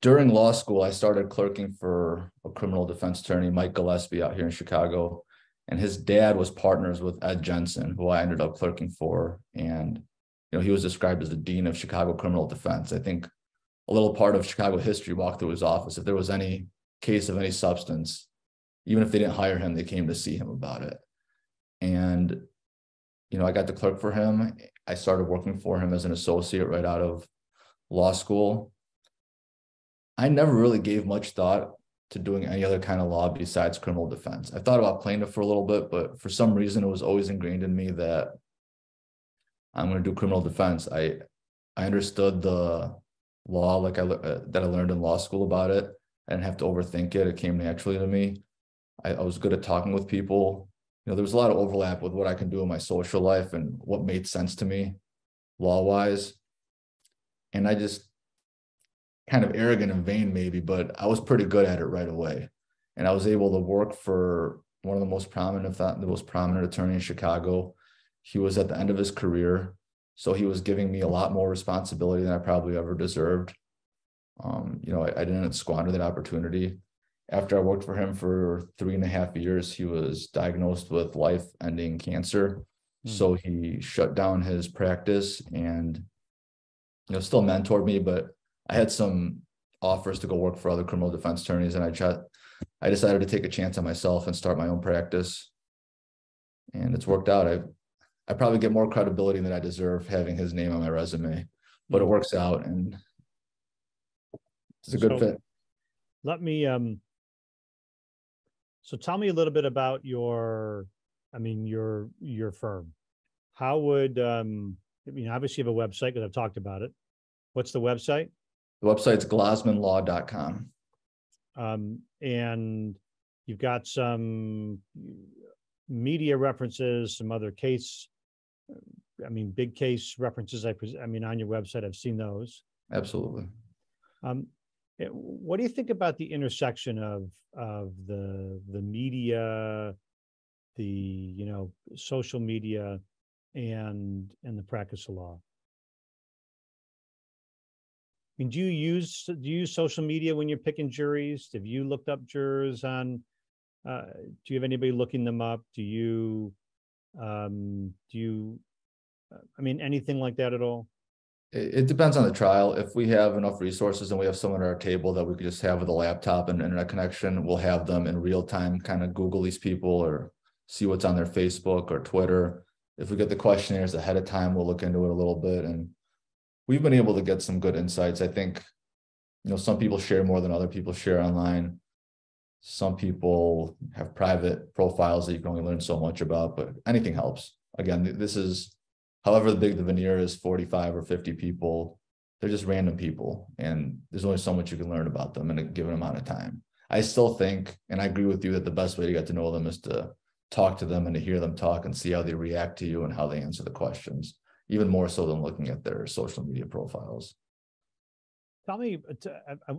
During law school, I started clerking for a criminal defense attorney, Mike Gillespie, out here in Chicago. And his dad was partners with Ed Jensen, who I ended up clerking for. And, he was described as the dean of Chicago criminal defense. I think a little part of Chicago history walked through his office. If there was any case of any substance, even if they didn't hire him, they came to see him about it. And, I got to clerk for him. I started working for him as an associate right out of law school. I never really gave much thought to doing any other kind of law besides criminal defense. I thought about plaintiff for a little bit, but for some reason, it was always ingrained in me that I'm going to do criminal defense. I understood the law that I learned in law school about it. I didn't have to overthink it. It came naturally to me. I was good at talking with people. There was a lot of overlap with what I can do in my social life and what made sense to me law-wise. And I just, kind of arrogant and vain maybe, but I was pretty good at it right away. And I was able to work for one of the most prominent, if not the most prominent attorney in Chicago. He was at the end of his career, so he was giving me a lot more responsibility than I probably ever deserved. I didn't squander that opportunity. After I worked for him for 3.5 years, he was diagnosed with life-ending cancer. So he shut down his practice and, still mentored me, but I had some offers to go work for other criminal defense attorneys, and I decided to take a chance on myself and start my own practice. And it's worked out. I probably get more credibility than I deserve having his name on my resume, but it works out, and it's a good fit.
Let me, so tell me a little bit about your firm. How would, obviously you have a website because I've talked about it. What's the website?
The website's glozmanlaw.com.
And you've got some media references, some other big case references. On your website, I've seen those.
Absolutely.
What do you think about the intersection of the media, the social media, and the practice of law? Do you use social media when you're picking juries? Have you looked up jurors on? Do you have anybody looking them up? Do you anything like that at all?
It depends on the trial. If we have enough resources and we have someone at our table that we could just have with a laptop and internet connection, we'll have them in real time kind of Google these people or see what's on their Facebook or Twitter. If we get the questionnaires ahead of time, we'll look into it a little bit, and we've been able to get some good insights. I think, some people share more than other people share online. Some people have private profiles that you can only learn so much about, but anything helps. Again, this is, however big the veneer is, 45 or 50 people, they're just random people, and there's only so much you can learn about them in a given amount of time. I still think, and I agree with you, that the best way to get to know them is to talk to them and to hear them talk and see how they react to you and how they answer the questions, even more so than looking at their social media profiles.
Tell me,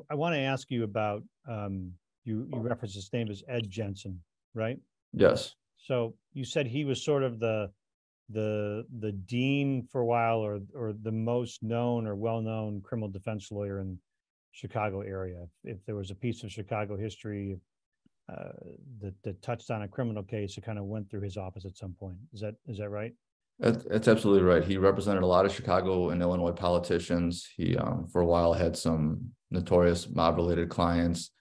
I want to ask you about, you referenced his name as Ed Jensen, right?
Yes.
So you said he was sort of the dean for a while, or the most known or well-known criminal defense lawyer Chicago area. If there was a piece of Chicago history that touched on a criminal case, it kind of went through his office at some point. Is that right?
That's absolutely right. He represented a lot of Chicago and Illinois politicians. He, for a while, had some notorious mob-related clients.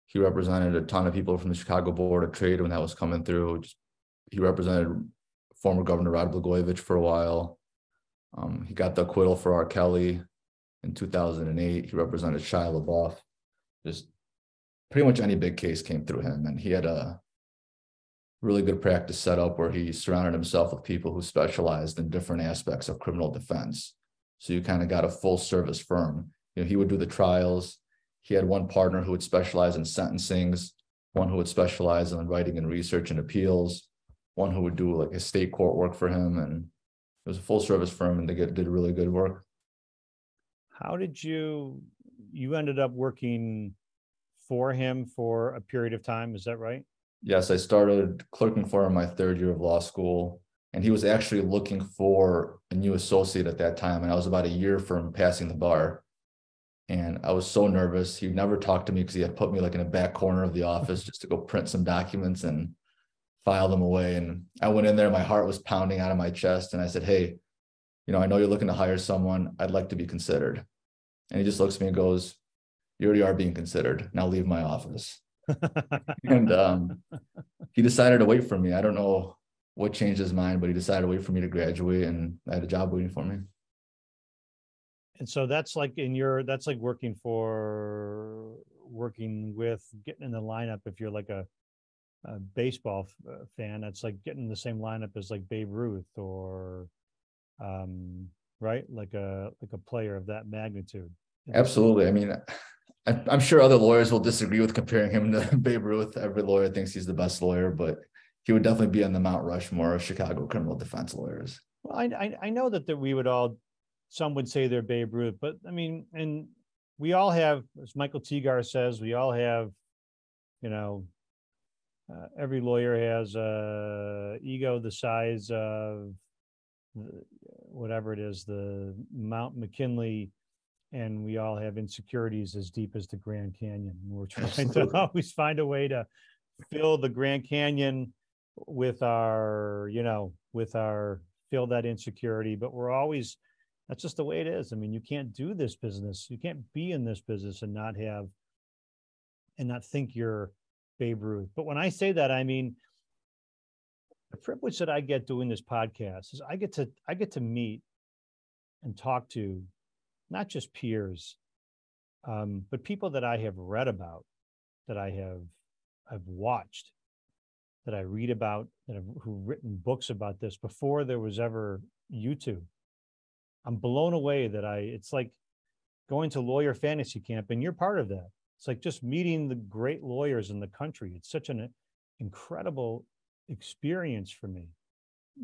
He represented a ton of people from the Chicago Board of Trade when that was coming through. He represented former Governor Rod Blagojevich for a while. He got the acquittal for R. Kelly in 2008. He represented Shia LaBeouf. Just pretty much any big case came through him, and he had a really good practice set up where he surrounded himself with people who specialized in different aspects of criminal defense. So you kind of got a full service firm. He would do the trials. He had one partner who would specialize in sentencings, one who would specialize in writing and research and appeals, one who would do like a state court work for him. And it was a full service firm, and they did really good work.
How did you ended up working for him for a period of time? Is that right?
Yes, I started clerking for him my third year of law school, and he was actually looking for a new associate at that time. And I was about a year from passing the bar. And I was so nervous. He never talked to me because he had put me like in a back corner of the office just to go print some documents and file them away. And I went in there, my heart was pounding out of my chest. And I said, hey, I know you're looking to hire someone. I'd like to be considered. And he just looks at me and goes, you already are being considered. Now leave my office. And he decided to wait for me. I don't know what changed his mind, but he decided to wait for me to graduate, and I had a job waiting for me.
And so that's like working with getting in the lineup. If you're like a baseball fan, that's like getting in the same lineup as like Babe Ruth or right, like a player of that magnitude.
Absolutely. I mean, I'm sure other lawyers will disagree with comparing him to Babe Ruth. Every lawyer thinks he's the best lawyer, but he would definitely be on the Mount Rushmore of Chicago criminal defense lawyers.
Well, I know that we would all, some would say they're Babe Ruth, but I mean, and we all have, as Michael Tegar says, we all have, every lawyer has a ego the size of whatever it is, the Mount McKinley, and we all have insecurities as deep as the Grand Canyon. We're trying to always find a way to fill the Grand Canyon with our fill that insecurity, but we're always, that's just the way it is. I mean, you can't do this business. You can't be in this business and not think you're Babe Ruth. But when I say that, I mean, the privilege that I get doing this podcast is I get to meet and talk to not just peers, but people that I have read about, that I've watched, that I read about, who've written books about this before there was ever YouTube. I'm blown away that it's like going to lawyer fantasy camp, and you're part of that. It's like just meeting the great lawyers in the country. It's such an incredible experience for me.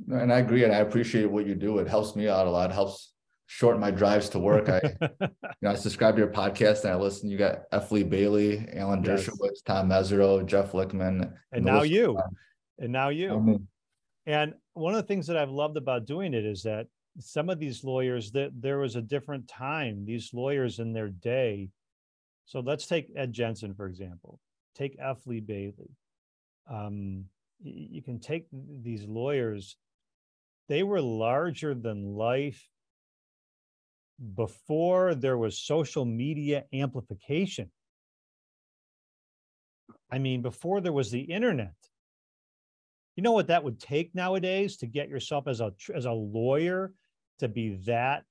And I agree, and I appreciate what you do. It helps me out a lot. It helps shorten my drives to work. I subscribe to your podcast and I listen. You got F. Lee Bailey, Alan Dershowitz, Tom Mesereau, Jeff Lickman,
and now you. And one of the things that I've loved about doing it is that some of these lawyers, that there was a different time. These lawyers in their day. So let's take Ed Jensen, for example. Take F. Lee Bailey. You can take these lawyers. They were larger than life before there was social media amplification. I mean, before there was the internet. You know what that would take nowadays to get yourself as a lawyer to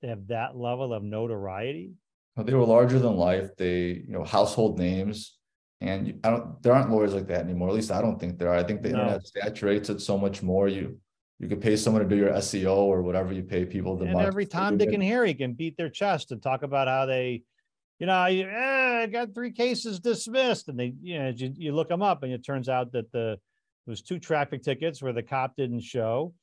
have that level of notoriety?
They were larger than life. They, household names, and there aren't lawyers like that anymore. At least I don't think there are. I think the internet saturates it so much more. You could pay someone to do your SEO or whatever you pay people the month.
Every Tom, Dick, and Harry can beat their chest and talk about how they, I got 3 cases dismissed, and they, you look them up, and it turns out that there was 2 traffic tickets where the cop didn't show,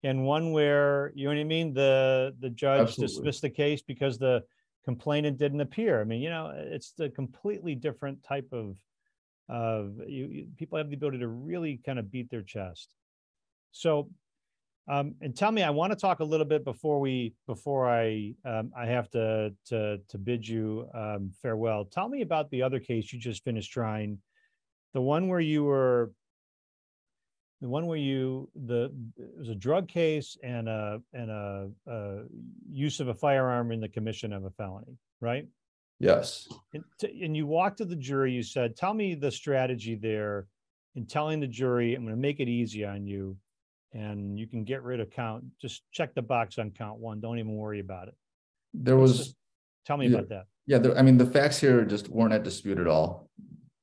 and one where, the judge dismissed the case because the complainant didn't appear. I mean, it's the completely different type of people have the ability to really kind of beat their chest. So And tell me, I want to talk a little bit before I have to bid you farewell. Tell me about the other case you just finished trying, the one where you were, it was a drug case and a use of a firearm in the commission of a felony, right?
Yes.
And you walked to the jury. You said, "Tell me the strategy there." In telling the jury, I'm going to make it easy on you, and you can get rid of count. Just check the box on count one. Don't even worry about it. Tell me about that.
Yeah, I mean, the facts here just weren't at dispute at all.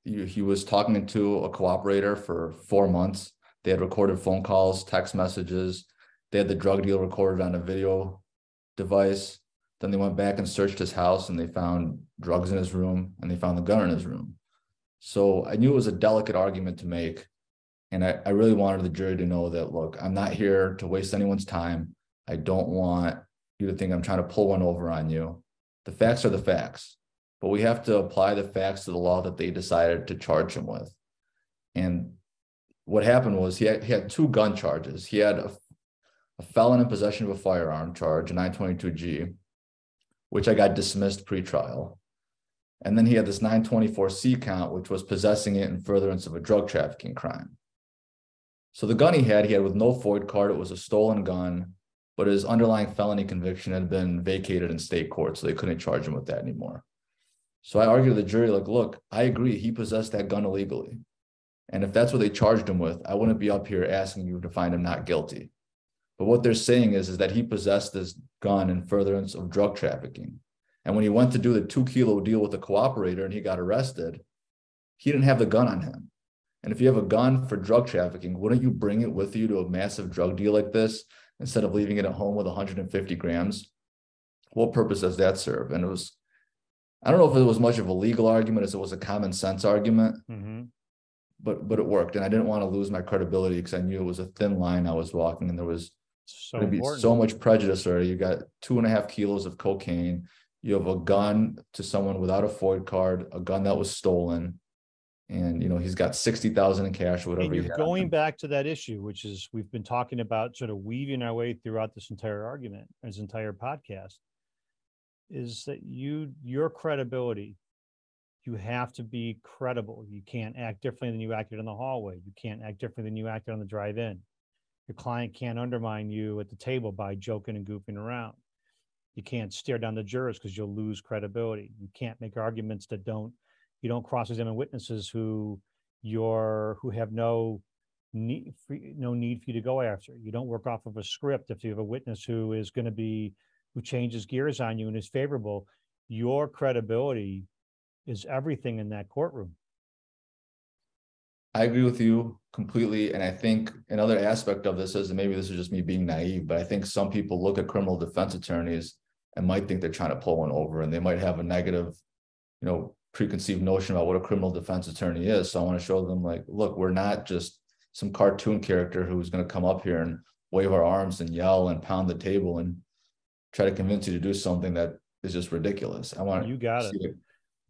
He was talking to a cooperator for 4 months. They had recorded phone calls, text messages. They had the drug deal recorded on a video device. Then they went back and searched his house, and they found drugs in his room, and they found the gun in his room. So I knew it was a delicate argument to make. And I really wanted the jury to know that, look, I'm not here to waste anyone's time. I don't want you to think I'm trying to pull one over on you. The facts are the facts, but we have to apply the facts to the law that they decided to charge him with. And what happened was he had 2 gun charges. He had a felon in possession of a firearm charge, a 922G, which I got dismissed pre-trial. And then he had this 924C count, which was possessing it in furtherance of a drug trafficking crime. So the gun he had with no FOID card. It was a stolen gun, but his underlying felony conviction had been vacated in state court, so they couldn't charge him with that anymore. So I argued to the jury, like, look, I agree, he possessed that gun illegally. And if that's what they charged him with, I wouldn't be up here asking you to find him not guilty. But what they're saying is that he possessed this gun in furtherance of drug trafficking. And when he went to do the 2-kilo deal with the cooperator and he got arrested, he didn't have the gun on him. And if you have a gun for drug trafficking, wouldn't you bring it with you to a massive drug deal like this instead of leaving it at home with 150 grams? What purpose does that serve? And I don't know if it was much of a legal argument as it was a common sense argument, but it worked. And I didn't want to lose my credibility because I knew it was a thin line I was walking, and there was going to be so much prejudice there. You got 2.5 kilos of cocaine. You have a gun to someone without a FOID card, a gun that was stolen. And, he's got 60,000 in cash or whatever.
And you're going back to that issue, which is we've been talking about, sort of weaving our way throughout this entire argument, this entire podcast, is that your credibility, you have to be credible. You can't act differently than you acted in the hallway. You can't act differently than you acted on the drive-in. Your client can't undermine you at the table by joking and goofing around. You can't stare down the jurors because you'll lose credibility. You can't make arguments that you don't cross-examine witnesses who have no need for you to go after. You don't work off of a script. If you have a witness who changes gears on you and is favorable, your credibility is everything in that courtroom.
I agree with you completely. And I think another aspect of this is, and maybe this is just me being naive, but I think some people look at criminal defense attorneys and might think they're trying to pull one over, and they might have a negative, preconceived notion about what a criminal defense attorney is. So I want to show them, like, look, we're not just some cartoon character who's going to come up here and wave our arms and yell and pound the table and try to convince you to do something that is just ridiculous.
You got it.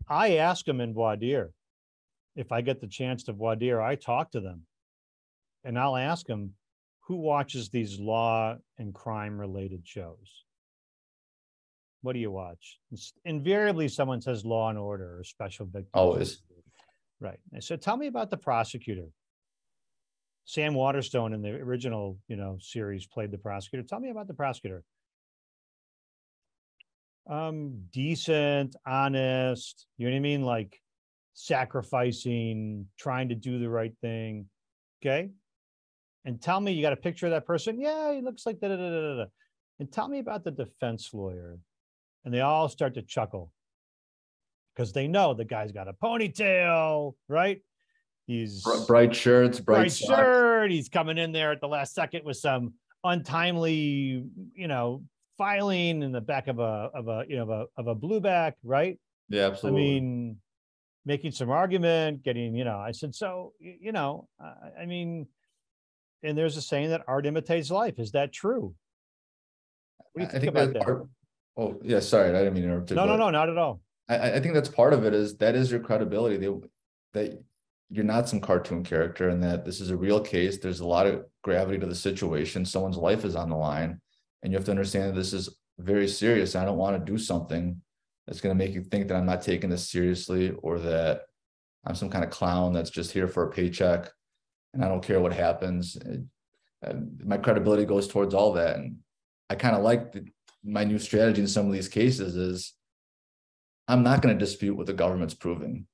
I ask them in voir dire. If I get the chance to voir dire, I talk to them, and I'll ask them, who watches these law and crime related shows? What do you watch? Invariably, someone says Law and Order or Special Victims.
Always.
Right. So tell me about the prosecutor. Sam Waterstone in the original, series played the prosecutor. Tell me about the prosecutor. Decent, honest, you know what I mean? Like sacrificing, trying to do the right thing. Okay. And tell me, you got a picture of that person? Yeah, he looks like da. And tell me about the defense lawyer. And they all start to chuckle because they know the guy's got a ponytail, right? He's
bright shirts, bright
shirt. He's coming in there at the last second with some untimely, filing in the back of a blue back, right?
Yeah, absolutely.
I mean, making some argument, getting, I said, so, and there's a saying that art imitates life. Is that true? What do you think about that?
Oh, yeah, sorry, I didn't mean to interrupt you.
No, not at all.
I think that's part of it. That is your credibility. That you're not some cartoon character and that this is a real case. There's a lot of gravity to the situation. Someone's life is on the line, and you have to understand that this is very serious. I don't want to do something that's going to make you think that I'm not taking this seriously, or that I'm some kind of clown that's just here for a paycheck and I don't care what happens. My credibility goes towards all that. And I kind of like my new strategy in some of these cases is I'm not going to dispute what the government's proving.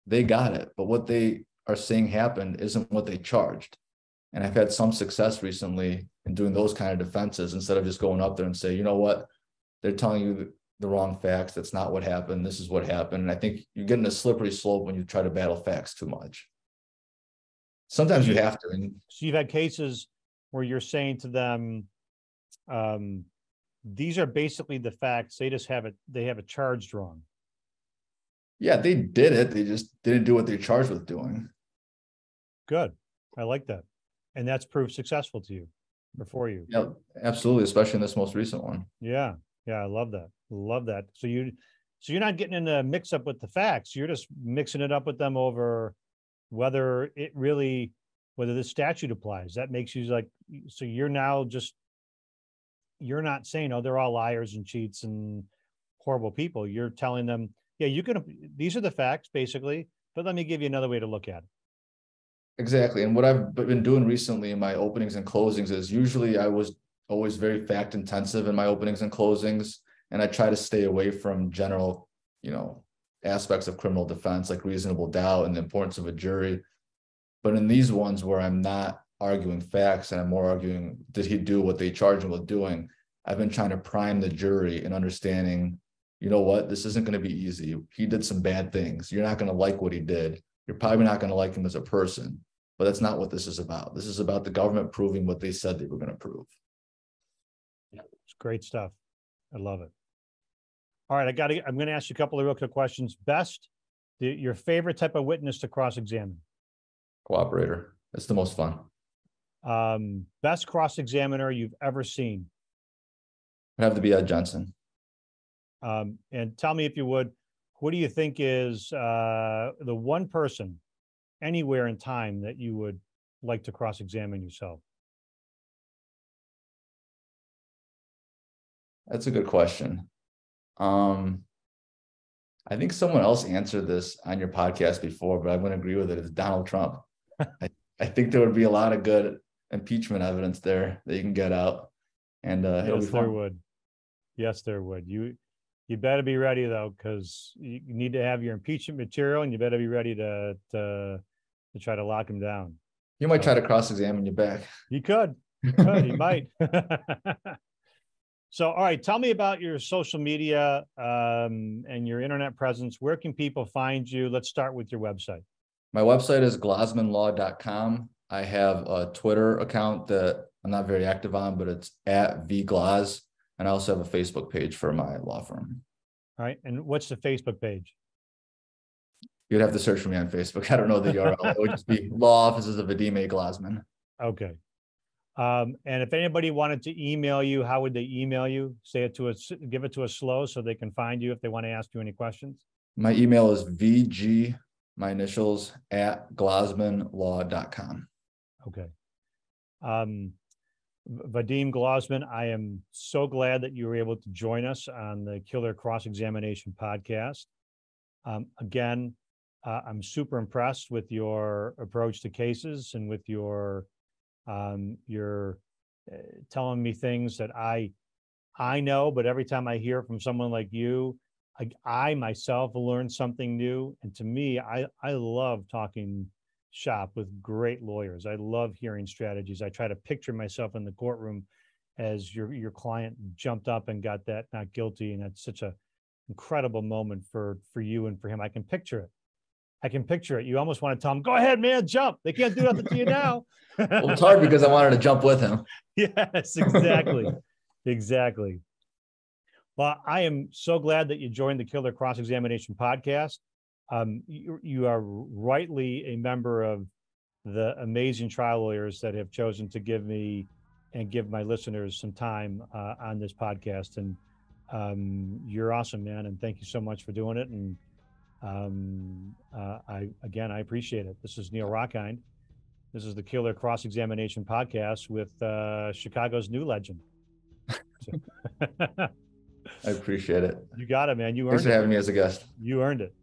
They got it, but what they are saying happened isn't what they charged. And I've had some success recently in doing those kind of defenses instead of just going up there and say, you know what, they're telling you the wrong facts. That's not what happened. This is what happened. And I think you get in a slippery slope when you try to battle facts too much. Sometimes you have to.
So you've had cases where you're saying to them, these are basically the facts. They just have it. They have it charged wrong.
Yeah, they did it. They just didn't do what they're charged with doing.
Good. I like that. And that's proved successful to you or for you.
Yeah, absolutely. Especially in this most recent one.
Yeah. Yeah. I love that. Love that. So you're not getting in a mix up with the facts. You're just mixing it up with them over whether this statute applies. That makes you like, so you're now just, you're not saying, oh, they're all liars and cheats and horrible people. You're telling them, yeah, these are the facts basically, but let me give you another way to look at it.
Exactly. And what I've been doing recently in my openings and closings is usually I was always very fact intensive in my openings and closings. And I try to stay away from general, aspects of criminal defense, like reasonable doubt and the importance of a jury. But in these ones where I'm not arguing facts and I'm more arguing, did he do what they charged him with doing? I've been trying to prime the jury in understanding, you know what, this isn't going to be easy. He did some bad things. You're not going to like what he did. You're probably not going to like him as a person, but that's not what this is about. This is about the government proving what they said they were going to prove.
It's great stuff. I love it. All right, I'm going to ask you a couple of real quick questions. Your favorite type of witness to cross-examine?
Cooperator. It's the most fun.
Best cross-examiner you've ever seen?
It'd have to be Ed Jensen.
And tell me, if you would, what do you think is the one person anywhere in time that you would like to cross-examine yourself?
That's a good question. I think someone else answered this on your podcast before, but I'm going to agree with it. It's Donald Trump. I think there would be a lot of good impeachment evidence there that you can get out, and it'll be fun.
There would. Yes, there would. You better be ready though, because you need to have your impeachment material, and you better be ready to try to lock him down.
You might try to cross-examine you back.
He could. He might. So, all right, tell me about your social media and your internet presence. Where can people find you? Let's start with your website.
My website is glozmanlaw.com. I have a Twitter account that I'm not very active on, but it's @vgloz. And I also have a Facebook page for my law firm.
All right. And what's the Facebook page?
You'd have to search for me on Facebook. I don't know the URL. It would just be Law Offices of Vadim Glozman.
Okay. And if anybody wanted to email you, how would they email you? Say it to us, give it to us slow so they can find you if they want to ask you any questions.
My email is VG, my initials, @glozmanlaw.com.
Okay. Vadim Glozman, I am so glad that you were able to join us on the Killer Cross-Examination podcast. Again, I'm super impressed with your approach to cases and with your telling me things that I know, but every time I hear from someone like you, I myself learn something new. And to me, I love talking shop with great lawyers. I love hearing strategies. I try to picture myself in the courtroom as your client jumped up and got that not guilty. And that's such a incredible moment for you and for him. I can picture it. You almost want to tell him, go ahead, man, jump. They can't do nothing to you now.
Well, it's hard because I wanted to jump with him.
Yes, exactly. Exactly. Well, I am so glad that you joined the Killer Cross-Examination podcast. You are rightly a member of the amazing trial lawyers that have chosen to give me and give my listeners some time on this podcast. And you're awesome, man. And thank you so much for doing it. And I appreciate it. This is Neil Rockind. This is the Killer Cross-Examination Podcast with Chicago's new legend.
I appreciate it.
You got it, man. You
Thanks
earned
for
it.
having me as a guest.
You earned it.